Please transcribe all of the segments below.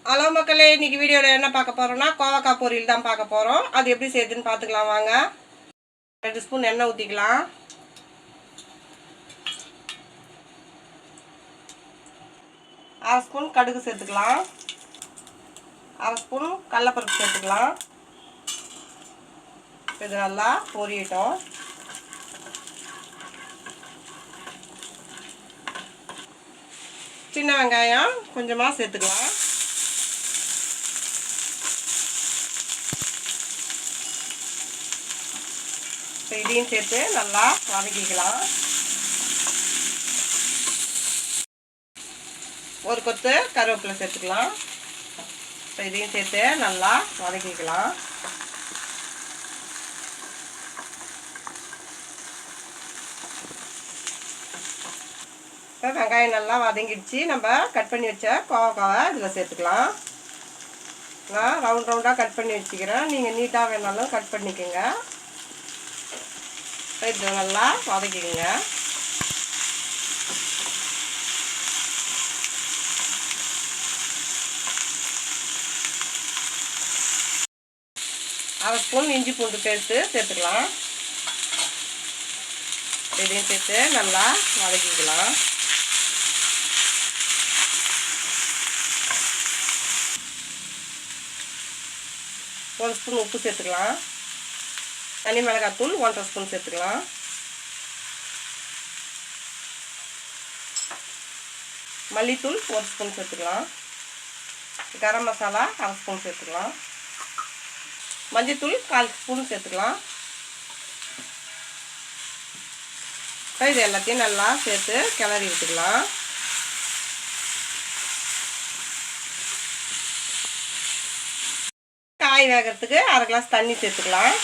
Hello மக்களே, இன்னைக்கு வீடியோவில் என்ன பார்க்க போகிறோம்னா கோவக்காய் பொரியல் தான் பார்க்க போகிறோம். அது எப்படி செய்யுதுன்னு பார்த்துக்கலாம் வாங்க. 2 ஸ்பூன் எண்ணெய் ஊற்றிக்கலாம். அரை ஸ்பூன் கடுகு சேர்த்துக்கலாம். அரை ஸ்பூன் கடலைப்பருப்பு சேர்த்துக்கலாம். இது நல்லா பொரியட்டும். சின்ன வெங்காயம் கொஞ்சமாக சேர்த்துக்கலாம். இதையும் சேர்த்து நல்லா வதக்கிக்கலாம். ஒரு கொத்து கருவேப்பிலை சேர்த்துக்கலாம். இதையும் சேர்த்து நல்லா வதக்கிக்கலாம். வெங்காயம் நல்லா வதங்கிடுச்சு. நம்ம கட் பண்ணி வச்ச கோவக்காவை இதில் சேர்த்துக்கலாம். நான் ரவுண்ட் ரவுண்டாக கட் பண்ணி வச்சுக்கிறேன். நீங்கள் நீட்டாக வேணாலும் கட் பண்ணிக்கோங்க. இது நல்லா வதக்கிக்கோங்க. அரை ஸ்பூன் இஞ்சி பூண்டு பேஸ்ட்டு சேர்த்துக்கலாம். இதையும் சேர்த்து நல்லா வதக்கிக்கலாம். ஒரு ஸ்பூன் உப்பு சேர்த்துக்கலாம். தனி மிளகாத்தூள் 1/2 ஸ்பூன் சேர்த்துக்கலாம். மல்லித்தூள் 1 ஸ்பூன் சேர்த்துக்கலாம். கரம் மசாலா அரை ஸ்பூன் சேர்த்துக்கலாம். மஞ்சத்தூள் 1/4 ஸ்பூன் சேர்த்துக்கலாம். இது எல்லாத்தையும் நல்லா சேர்த்து கிளறி விட்டுக்கலாம். காய் வேகிறதுக்கு அரை கிளாஸ் தண்ணி சேர்த்துக்கலாம்.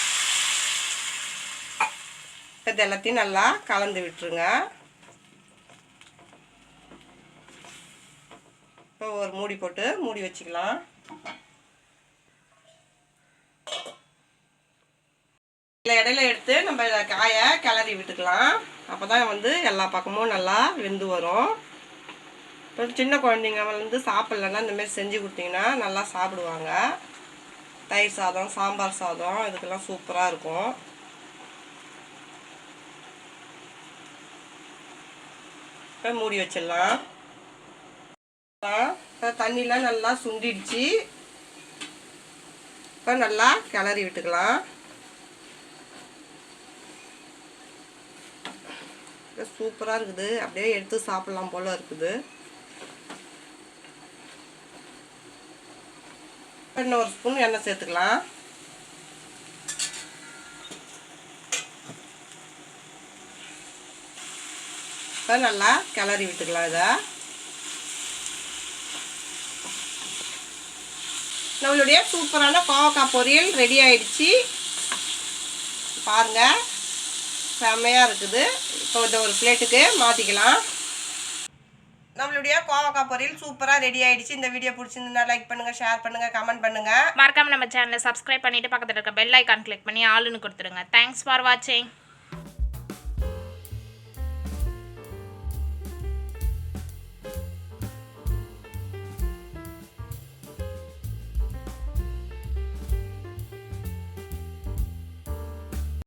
இது எல்லாத்தையும் நல்லா கலந்து விட்டுருங்க. இப்போ ஒரு மூடி போட்டு மூடி வச்சுக்கலாம். இடையில எடுத்து நம்ம காயை கிளறி விட்டுக்கலாம். அப்போ தான் எல்லா பக்கமும் நல்லா வெந்து வரும். இப்போ சின்ன குழந்தைங்க சாப்பிட்லன்னா இந்தமாரி செஞ்சு கொடுத்தீங்கன்னா நல்லா சாப்பிடுவாங்க. தயிர் சாதம், சாம்பார் சாதம் இதுக்கெல்லாம் சூப்பராக இருக்கும். இப்போ மூடி வச்சிடலாம். தண்ணிலாம் நல்லா சுண்டிடுச்சு. இப்போ நல்லா கிளறி விட்டுக்கலாம். சூப்பராக இருக்குது. அப்படியே எடுத்து சாப்பிட்லாம் போல் இருக்குது. இன்னும் ஒரு ஸ்பூன் எண்ணெய் சேர்த்துக்கலாம். இப்போ நல்லா கிளறி விட்டுக்கலாம். இதை நம்மளுடைய சூப்பரான கோவக்காய் பொரியல் ரெடி ஆயிடுச்சு. பாருங்கள், செம்மையாக இருக்குது. இப்போ இந்த ஒரு பிளேட்டுக்கு மாற்றிக்கலாம். நம்மளுடைய கோவக்காய் பொரியல் சூப்பராக ரெடி ஆயிடுச்சு. இந்த வீடியோ பிடிச்சிருந்தா லைக் பண்ணுங்கள், ஷேர் பண்ணுங்கள், கமெண்ட் பண்ணுங்கள். மறக்காம நம்ம சேனலை சப்ஸ்கிரைப் பண்ணிவிட்டு பக்கத்தில் இருக்க பெல் ஐக்கான் கிளிக் பண்ணி ஆளுன்னு கொடுத்துருங்க. தேங்க்ஸ் ஃபார் வாட்சிங்.